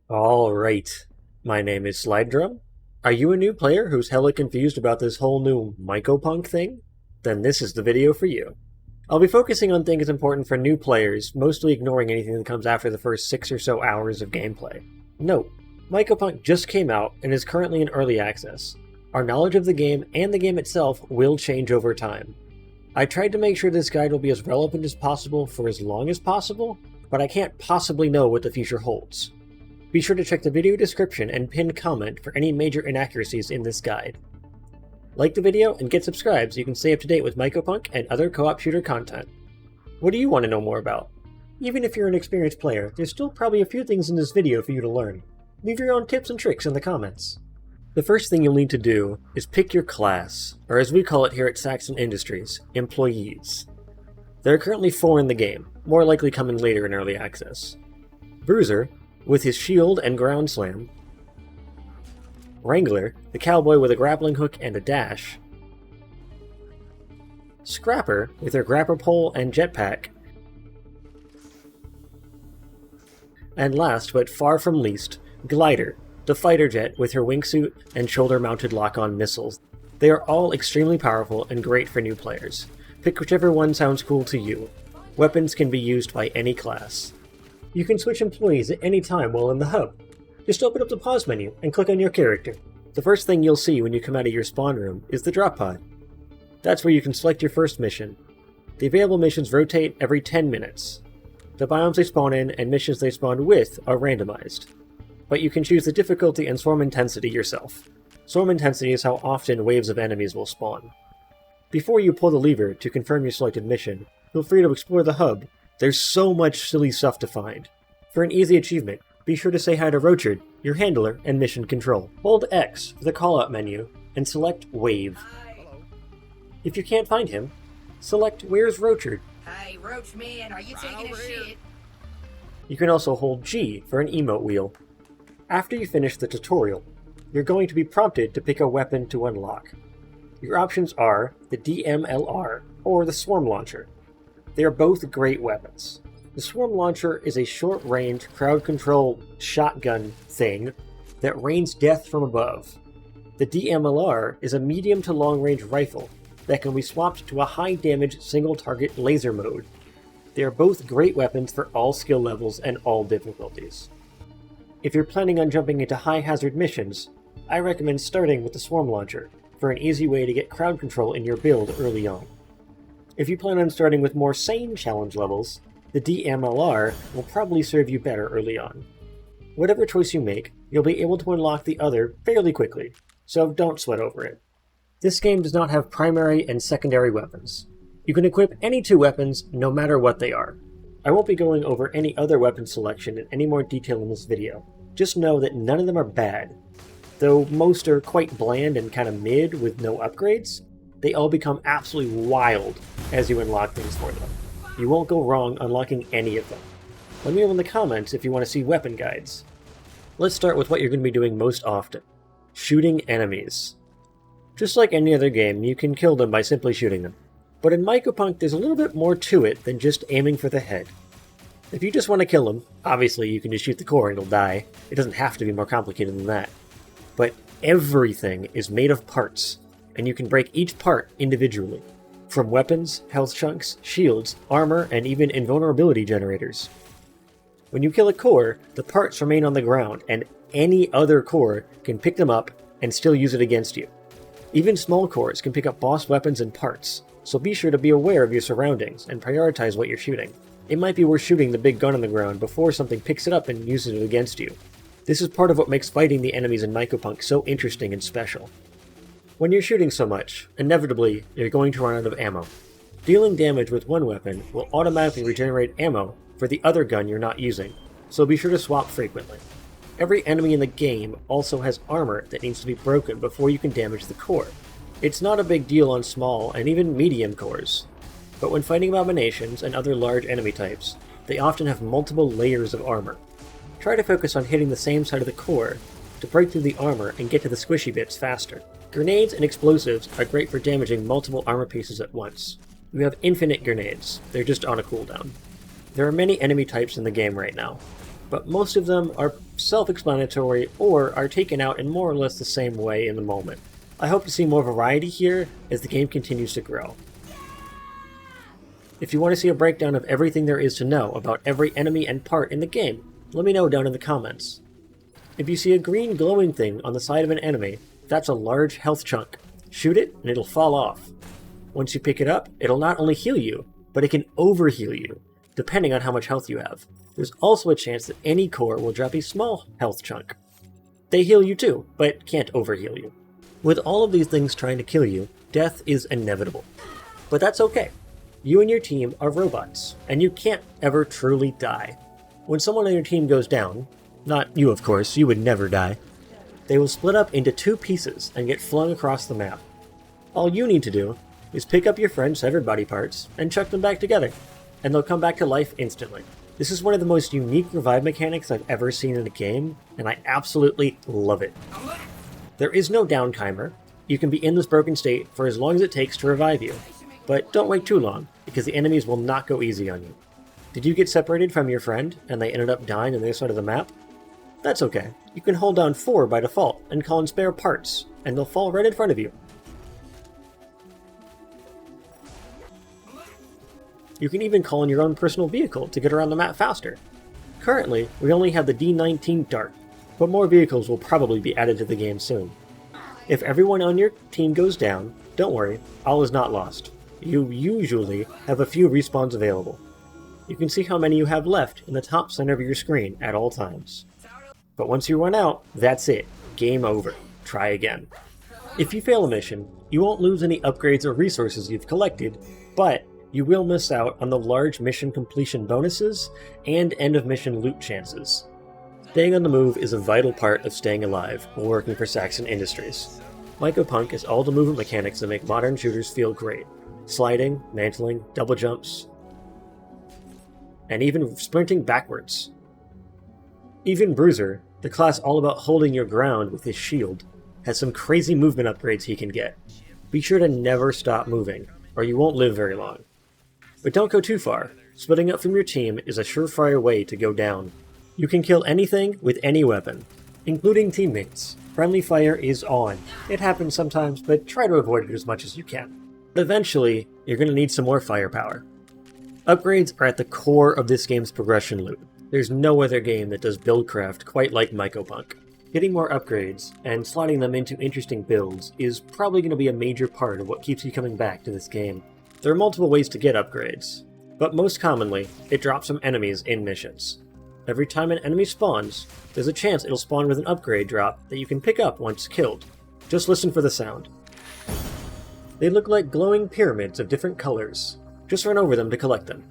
Alright, my name is Slide Drum. Are you a new player who's hella confused about this whole new Mycopunk thing? Then this is the video for you. I'll be focusing on things important for new players, mostly ignoring anything that comes after the first 6 or so hours of gameplay. Note, Mycopunk just came out and is currently in early access. Our knowledge of the game and the game itself will change over time. I tried to make sure this guide will be as relevant as possible for as long as possible, but I can't possibly know what the future holds. Be sure to check the video description and pinned comment for any major inaccuracies in this guide. Like the video and get subscribed so you can stay up to date with Mycopunk and other co-op shooter content. What do you want to know more about? Even if you're an experienced player, there's still probably a few things in this video for you to learn. Leave your own tips and tricks in the comments. The first thing you'll need to do is pick your class, or as we call it here at Saxon Industries, employees. There are currently 4 in the game, more likely coming later in early access. Bruiser, with his shield and ground slam. Wrangler, the cowboy with a grappling hook and a dash. Scrapper, with her grapple pole and jetpack. And last, but far from least, Glider, the fighter jet with her wingsuit and shoulder-mounted lock-on missiles. They are all extremely powerful and great for new players. Pick whichever one sounds cool to you. Weapons can be used by any class. You can switch employees at any time while in the hub. Just open up the pause menu and click on your character. The first thing you'll see when you come out of your spawn room is the drop pod. That's where you can select your first mission. The available missions rotate every 10 minutes. The biomes they spawn in and missions they spawn with are randomized. But you can choose the difficulty and swarm intensity yourself. Swarm intensity is how often waves of enemies will spawn. Before you pull the lever to confirm your selected mission, feel free to explore the hub. There's so much silly stuff to find. For an easy achievement, be sure to say hi to Rochard, your handler and mission control. Hold X for the callout menu and select Wave. If you can't find him, select Where's Rochard. Hey, Roach Man, are you taking a shit? You can also hold G for an emote wheel. After you finish the tutorial, you're going to be prompted to pick a weapon to unlock. Your options are the DMLR or the Swarm Launcher. They are both great weapons. The Swarm Launcher is a short-range, crowd-control shotgun thing that rains death from above. The DMLR is a medium to long-range rifle that can be swapped to a high-damage single-target laser mode. They are both great weapons for all skill levels and all difficulties. If you're planning on jumping into high-hazard missions, I recommend starting with the Swarm Launcher for an easy way to get crowd control in your build early on. If you plan on starting with more sane challenge levels, the DMLR will probably serve you better early on. Whatever choice you make, you'll be able to unlock the other fairly quickly, so don't sweat over it. This game does not have primary and secondary weapons. You can equip any 2 weapons no matter what they are. I won't be going over any other weapon selection in any more detail in this video. Just know that none of them are bad. Though most are quite bland and kind of mid with no upgrades, they all become absolutely wild as you unlock things for them. You won't go wrong unlocking any of them. Let me know in the comments if you want to see weapon guides. Let's start with what you're going to be doing most often. Shooting enemies. Just like any other game, you can kill them by simply shooting them. But in Mycopunk, there's a little bit more to it than just aiming for the head. If you just want to kill them, obviously you can just shoot the core and it'll die. It doesn't have to be more complicated than that. But everything is made of parts, and you can break each part individually. From weapons, health chunks, shields, armor, and even invulnerability generators. When you kill a core, the parts remain on the ground, and any other core can pick them up and still use it against you. Even small cores can pick up boss weapons and parts, so be sure to be aware of your surroundings and prioritize what you're shooting. It might be worth shooting the big gun on the ground before something picks it up and uses it against you. This is part of what makes fighting the enemies in Mycopunk so interesting and special. When you're shooting so much, inevitably, you're going to run out of ammo. Dealing damage with one weapon will automatically regenerate ammo for the other gun you're not using, so be sure to swap frequently. Every enemy in the game also has armor that needs to be broken before you can damage the core. It's not a big deal on small and even medium cores, but when fighting abominations and other large enemy types, they often have multiple layers of armor. Try to focus on hitting the same side of the core to break through the armor and get to the squishy bits faster. Grenades and explosives are great for damaging multiple armor pieces at once. You have infinite grenades, they're just on a cooldown. There are many enemy types in the game right now. but most of them are self-explanatory or are taken out in more or less the same way in the moment. I hope to see more variety here as the game continues to grow. If you want to see a breakdown of everything there is to know about every enemy and part in the game, let me know down in the comments. If you see a green glowing thing on the side of an enemy, that's a large health chunk. Shoot it and it'll fall off. Once you pick it up, it'll not only heal you, but it can overheal you, depending on how much health you have. There's also a chance that any core will drop a small health chunk. They heal you too, but can't overheal you. With all of these things trying to kill you, death is inevitable. But that's okay. You and your team are robots, and you can't ever truly die. When someone on your team goes down, not you of course, you would never die, they will split up into 2 pieces and get flung across the map. All you need to do is pick up your friend's severed body parts and chuck them back together, and they'll come back to life instantly. This is one of the most unique revive mechanics I've ever seen in a game, and I absolutely love it. There is no down timer. You can be in this broken state for as long as it takes to revive you, but don't wait too long, because the enemies will not go easy on you. Did you get separated from your friend, and they ended up dying on their side of the map? That's okay. You can hold down 4 by default, and call in spare parts, and they'll fall right in front of you. You can even call in your own personal vehicle to get around the map faster. Currently, we only have the D19 Dart, but more vehicles will probably be added to the game soon. If everyone on your team goes down, don't worry, all is not lost. You usually have a few respawns available. You can see how many you have left in the top center of your screen at all times. But once you run out, that's it. Game over. Try again. If you fail a mission, you won't lose any upgrades or resources you've collected, but you will miss out on the large mission completion bonuses and end of mission loot chances. Staying on the move is a vital part of staying alive while working for Saxon Industries. Mycopunk is all the movement mechanics that make modern shooters feel great. Sliding, mantling, double jumps, and even sprinting backwards. Even Bruiser, the class all about holding your ground with his shield, has some crazy movement upgrades he can get. Be sure to never stop moving, or you won't live very long. But don't go too far. Splitting up from your team is a surefire way to go down. You can kill anything with any weapon, including teammates. Friendly fire is on. It happens sometimes, but try to avoid it as much as you can. Eventually, you're going to need some more firepower. Upgrades are at the core of this game's progression loop. There's no other game that does buildcraft quite like Mycopunk. Getting more upgrades and slotting them into interesting builds is probably going to be a major part of what keeps you coming back to this game. There are multiple ways to get upgrades, but most commonly, it drops some enemies in missions. Every time an enemy spawns, there's a chance it'll spawn with an upgrade drop that you can pick up once killed. Just listen for the sound. They look like glowing pyramids of different colors. Just run over them to collect them.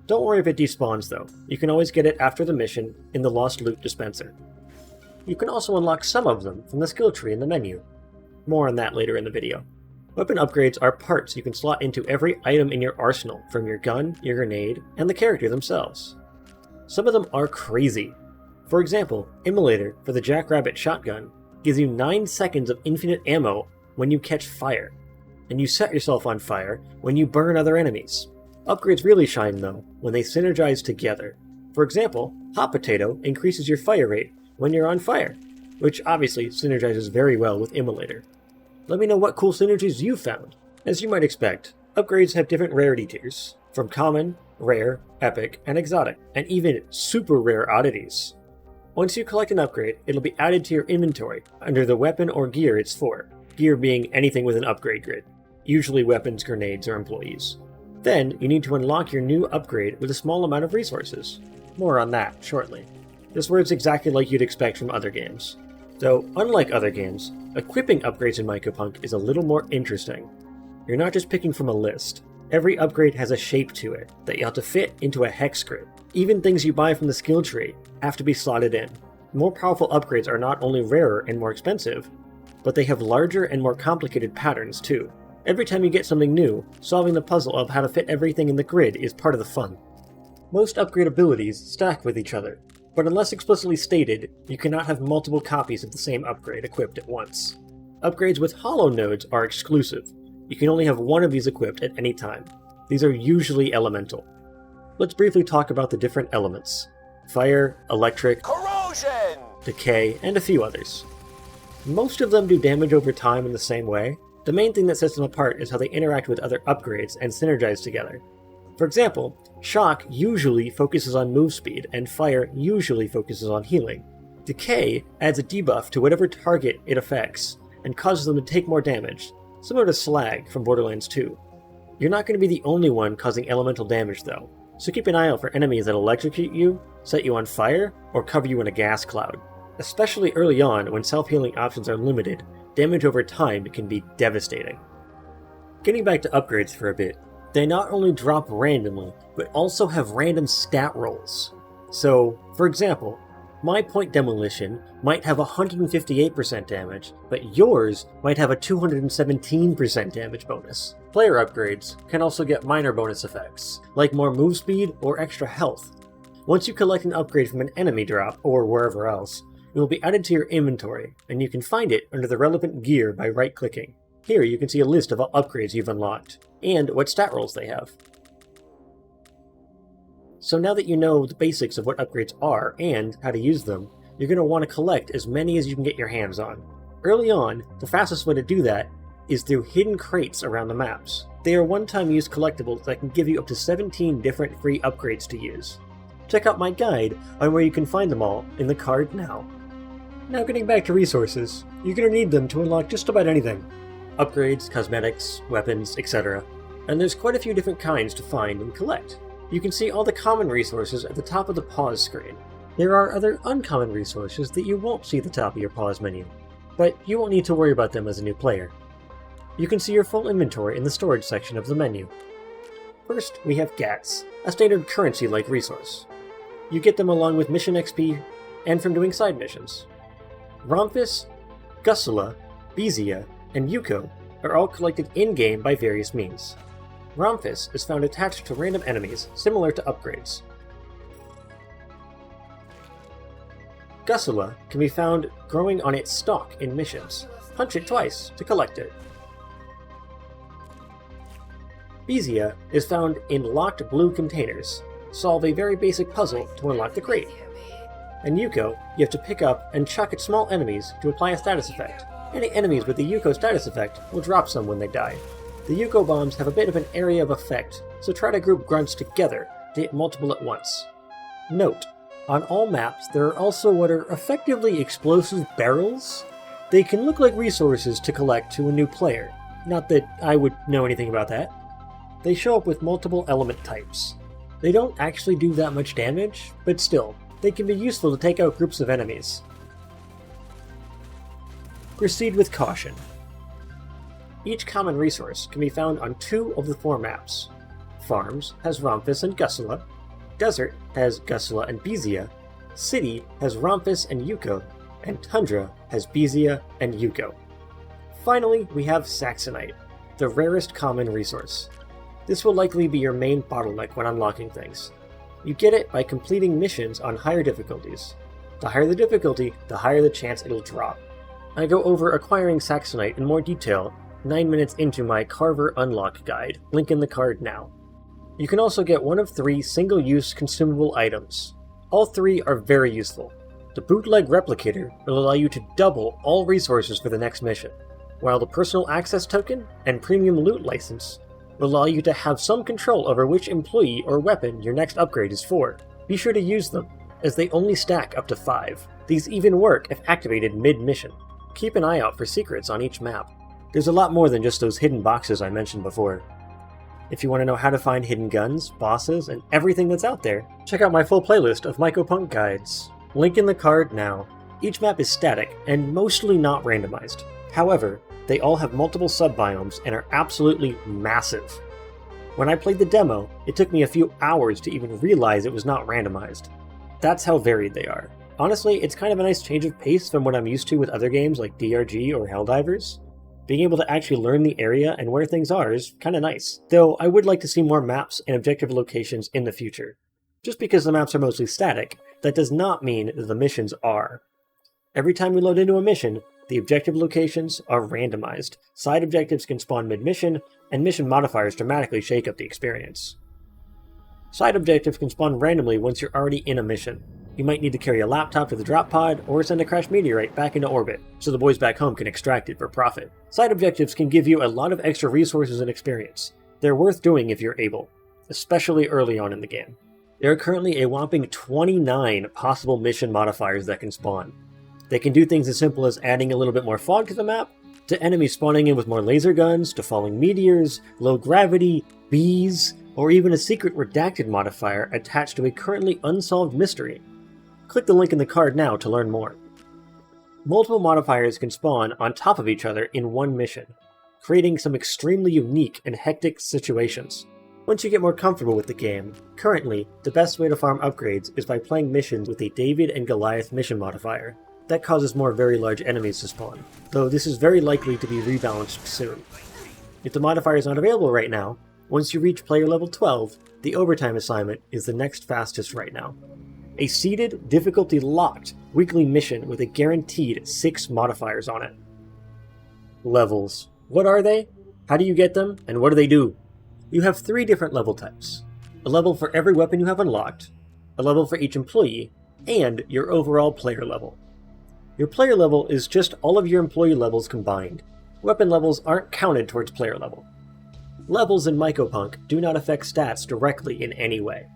Don't worry if it despawns though, you can always get it after the mission in the Lost Loot dispenser. You can also unlock some of them from the skill tree in the menu. More on that later in the video. Weapon upgrades are parts you can slot into every item in your arsenal, from your gun, your grenade, and the character themselves. Some of them are crazy. For example, Immolator for the Jackrabbit shotgun gives you 9 seconds of infinite ammo when you catch fire, and you set yourself on fire when you burn other enemies. Upgrades really shine though when they synergize together. For example, Hot Potato increases your fire rate when you're on fire, which obviously synergizes very well with Immolator. Let me know what cool synergies you found. As you might expect, upgrades have different rarity tiers, from common, rare, epic, and exotic, and even super rare oddities. Once you collect an upgrade, it'll be added to your inventory under the weapon or gear it's for, gear being anything with an upgrade grid, usually weapons, grenades, or employees. Then, you need to unlock your new upgrade with a small amount of resources. More on that shortly. This works exactly like you'd expect from other games. Though, unlike other games, equipping upgrades in Mycopunk is a little more interesting. You're not just picking from a list. Every upgrade has a shape to it that you have to fit into a hex grid. Even things you buy from the skill tree have to be slotted in. More powerful upgrades are not only rarer and more expensive, but they have larger and more complicated patterns too. Every time you get something new, solving the puzzle of how to fit everything in the grid is part of the fun. Most upgrade abilities stack with each other, but unless explicitly stated, you cannot have multiple copies of the same upgrade equipped at once. Upgrades with hollow nodes are exclusive. You can only have one of these equipped at any time. These are usually elemental. Let's briefly talk about the different elements. fire, electric, Corrosion! decay, and a few others. Most of them do damage over time in the same way. The main thing that sets them apart is how they interact with other upgrades and synergize together. For example, shock usually focuses on move speed, and fire usually focuses on healing. Decay adds a debuff to whatever target it affects, and causes them to take more damage, similar to Slag from Borderlands 2. You're not going to be the only one causing elemental damage though, so keep an eye out for enemies that electrocute you, set you on fire, or cover you in a gas cloud. Especially early on when self-healing options are limited, damage over time can be devastating. Getting back to upgrades for a bit, they not only drop randomly, but also have random stat rolls. So, for example, my point demolition might have 158% damage, but yours might have a 217% damage bonus. Player upgrades can also get minor bonus effects, like more move speed or extra health. Once you collect an upgrade from an enemy drop, or wherever else, it will be added to your inventory, and you can find it under the relevant gear by right-clicking. Here you can see a list of all upgrades you've unlocked, and what stat rolls they have. So now that you know the basics of what upgrades are and how to use them, you're going to want to collect as many as you can get your hands on. Early on, the fastest way to do that is through hidden crates around the maps. They are one-time use collectibles that can give you up to 17 different free upgrades to use. Check out my guide on where you can find them all in the card now. Now getting back to resources, you're going to need them to unlock just about anything. Upgrades, cosmetics, weapons, etc. And there's quite a few different kinds to find and collect. You can see all the common resources at the top of the pause screen. There are other uncommon resources that you won't see at the top of your pause menu, but you won't need to worry about them as a new player. You can see your full inventory in the storage section of the menu. First, we have GATs, a standard currency-like resource. You get them along with mission XP and from doing side missions. Romphus, Gusula, Bezia, and Yuko are all collected in-game by various means. Romphus is found attached to random enemies, similar to upgrades. Gusula can be found growing on its stalk in missions. Punch it twice to collect it. Bezia is found in locked blue containers. Solve a very basic puzzle to unlock the crate. And Yuko, you have to pick up and chuck at small enemies to apply a status effect. Any enemies with the Yuko status effect will drop some when they die. The Yuko bombs have a bit of an area of effect, so try to group grunts together to hit multiple at once. Note, on all maps there are also what are effectively explosive barrels. They can look like resources to collect to a new player, not that I would know anything about that. They show up with multiple element types. They don't actually do that much damage, but still, they can be useful to take out groups of enemies. Proceed with caution. Each common resource can be found on 2 of the 4 maps. Farms has Romphus and Gusula, Desert has Gusula and Bezia, City has Romphus and Yuko, and Tundra has Bezia and Yuko. Finally, we have Saxonite, the rarest common resource. This will likely be your main bottleneck when unlocking things. You get it by completing missions on higher difficulties. The higher the difficulty, the higher the chance it'll drop. I go over acquiring Saxonite in more detail 9 minutes into my Carver Unlock guide, link in the card now. You can also get one of 3 single-use consumable items. All 3 are very useful. The Bootleg Replicator will allow you to double all resources for the next mission, while the Personal Access Token and Premium Loot License will allow you to have some control over which employee or weapon your next upgrade is for. Be sure to use them, as they only stack up to 5. These even work if activated mid-mission. Keep an eye out for secrets on each map. There's a lot more than just those hidden boxes I mentioned before. If you want to know how to find hidden guns, bosses, and everything that's out there, check out my full playlist of Mycopunk guides. Link in the card now. Each map is static and mostly not randomized. However, they all have multiple sub-biomes and are absolutely massive. When I played the demo, it took me a few hours to even realize it was not randomized. That's how varied they are. Honestly, it's kind of a nice change of pace from what I'm used to with other games like DRG or Helldivers. Being able to actually learn the area and where things are is kinda nice. Though I would like to see more maps and objective locations in the future. Just because the maps are mostly static, that does not mean that the missions are. Every time we load into a mission, the objective locations are randomized. Side objectives can spawn mid-mission, and mission modifiers dramatically shake up the experience. Side objectives can spawn randomly once you're already in a mission. You might need to carry a laptop to the drop pod or send a crashed meteorite back into orbit so the boys back home can extract it for profit. Side objectives can give you a lot of extra resources and experience. They're worth doing if you're able, especially early on in the game. There are currently a whopping 29 possible mission modifiers that can spawn. They can do things as simple as adding a little bit more fog to the map, to enemies spawning in with more laser guns, to falling meteors, low gravity, bees, or even a secret redacted modifier attached to a currently unsolved mystery. Click the link in the card now to learn more. Multiple modifiers can spawn on top of each other in one mission, creating some extremely unique and hectic situations. Once you get more comfortable with the game, currently, the best way to farm upgrades is by playing missions with a David and Goliath mission modifier. That causes more very large enemies to spawn, though this is very likely to be rebalanced soon. If the modifier is not available right now, once you reach player level 12, the overtime assignment is the next fastest right now. A seeded, difficulty-locked weekly mission with a guaranteed 6 modifiers on it. Levels. What are they? How do you get them? And what do they do? You have 3 different level types. A level for every weapon you have unlocked, a level for each employee, and your overall player level. Your player level is just all of your employee levels combined. Weapon levels aren't counted towards player level. Levels in Mycopunk do not affect stats directly in any way.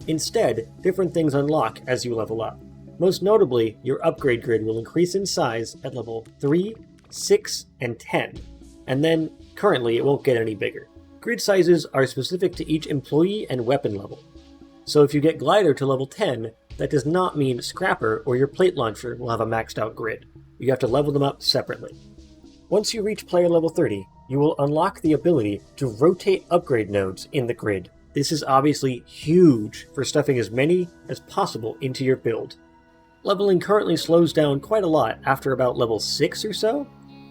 Instead, different things unlock as you level up. Most notably, your upgrade grid will increase in size at level 3, 6, and 10, and then, currently, it won't get any bigger. Grid sizes are specific to each employee and weapon level. So if you get Glider to level 10, that does not mean Scrapper or your plate launcher will have a maxed out grid. You have to level them up separately. Once you reach player level 30, you will unlock the ability to rotate upgrade nodes in the grid. This is obviously huge for stuffing as many as possible into your build. Leveling currently slows down quite a lot after about level 6 or so.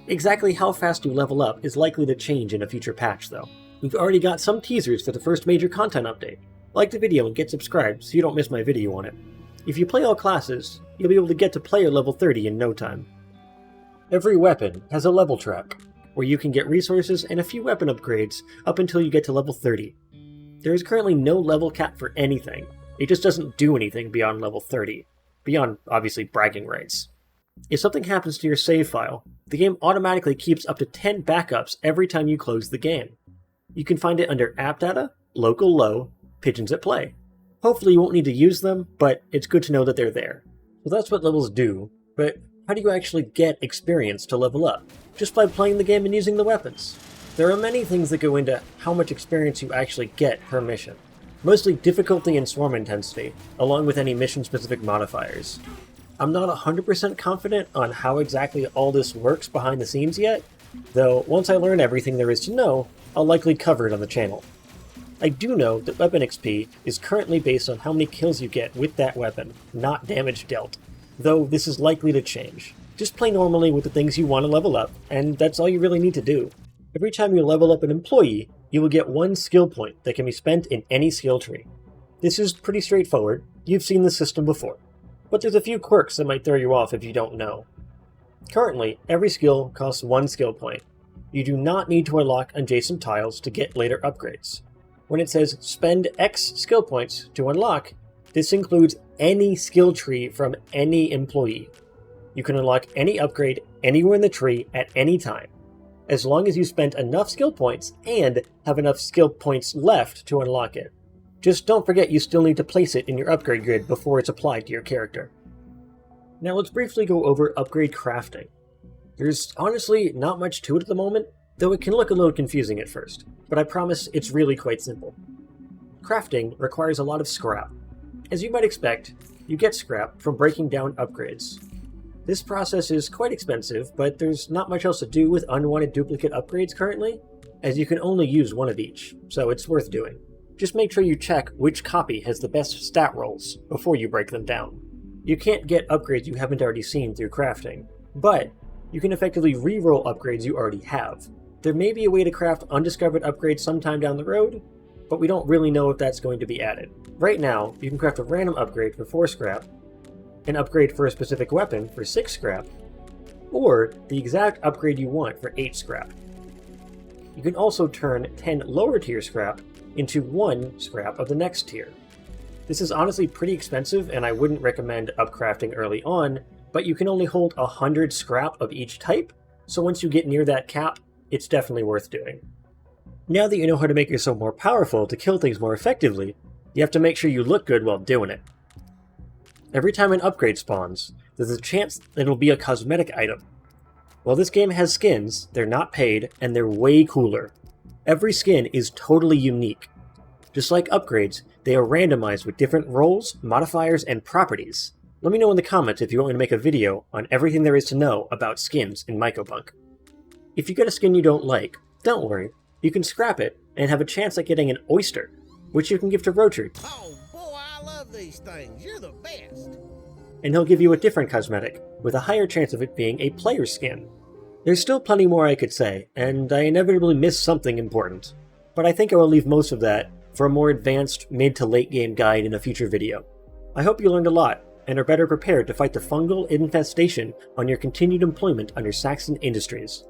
Exactly how fast you level up is likely to change in a future patch though. We've already got some teasers for the first major content update. Like the video and get subscribed so you don't miss my video on it. If you play all classes, you'll be able to get to player level 30 in no time. Every weapon has a level track, where you can get resources and a few weapon upgrades up until you get to level 30. There is currently no level cap for anything, it just doesn't do anything beyond level 30, beyond obviously bragging rights. If something happens to your save file, the game automatically keeps up to 10 backups every time you close the game. You can find it under App Data, Local Low, Pigeons at Play. Hopefully you won't need to use them, but it's good to know that they're there. So that's what levels do, but how do you actually get experience to level up? Just by playing the game and using the weapons. There are many things that go into how much experience you actually get per mission. Mostly difficulty and swarm intensity, along with any mission-specific modifiers. I'm not 100% confident on how exactly all this works behind the scenes yet, though once I learn everything there is to know, I'll likely cover it on the channel. I do know that weapon XP is currently based on how many kills you get with that weapon, not damage dealt, though this is likely to change. Just play normally with the things you want to level up, and that's all you really need to do. Every time you level up an employee, you will get 1 skill point that can be spent in any skill tree. This is pretty straightforward, you've seen the system before, but there's a few quirks that might throw you off if you don't know. Currently, every skill costs 1 skill point. You do not need to unlock adjacent tiles to get later upgrades. When it says spend X skill points to unlock, this includes any skill tree from any employee. You can unlock any upgrade anywhere in the tree at any time, as long as you spent enough skill points and have enough skill points left to unlock it. Just don't forget you still need to place it in your upgrade grid before it's applied to your character. Now let's briefly go over upgrade crafting. There's honestly not much to it at the moment, though it can look a little confusing at first, but I promise it's really quite simple. Crafting requires a lot of scrap. As you might expect, you get scrap from breaking down upgrades. This process is quite expensive, but there's not much else to do with unwanted duplicate upgrades currently, as you can only use one of each, so it's worth doing. Just make sure you check which copy has the best stat rolls before you break them down. You can't get upgrades you haven't already seen through crafting, but you can effectively re-roll upgrades you already have. There may be a way to craft undiscovered upgrades sometime down the road, but we don't really know if that's going to be added. Right now, you can craft a random upgrade for 4 scrap, an upgrade for a specific weapon for 6 scrap, or the exact upgrade you want for 8 scrap. You can also turn 10 lower tier scrap into 1 scrap of the next tier. This is honestly pretty expensive, and I wouldn't recommend upcrafting early on, but you can only hold 100 scrap of each type, so once you get near that cap, it's definitely worth doing. Now that you know how to make yourself more powerful to kill things more effectively, you have to make sure you look good while doing it. Every time an upgrade spawns, there's a chance that it'll be a cosmetic item. While this game has skins, they're not paid, and they're way cooler. Every skin is totally unique. Just like upgrades, they are randomized with different roles, modifiers, and properties. Let me know in the comments if you want me to make a video on everything there is to know about skins in Mycopunk. If you get a skin you don't like, don't worry, you can scrap it and have a chance at getting an oyster, which you can give to Roachard. Oh boy, I love these things. You're the best. And he'll give you a different cosmetic, with a higher chance of it being a player skin. There's still plenty more I could say, and I inevitably missed something important, but I think I will leave most of that for a more advanced mid to late game guide in a future video. I hope you learned a lot, and are better prepared to fight the fungal infestation on your continued employment under Saxon Industries.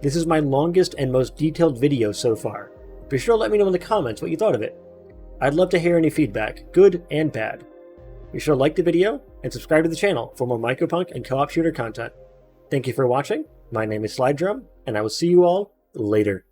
This is my longest and most detailed video so far. Be sure to let me know in the comments what you thought of it. I'd love to hear any feedback, good and bad. Be sure to like the video, and subscribe to the channel for more Mycopunk and co-op shooter content. Thank you for watching, my name is Slide Drum, and I will see you all later.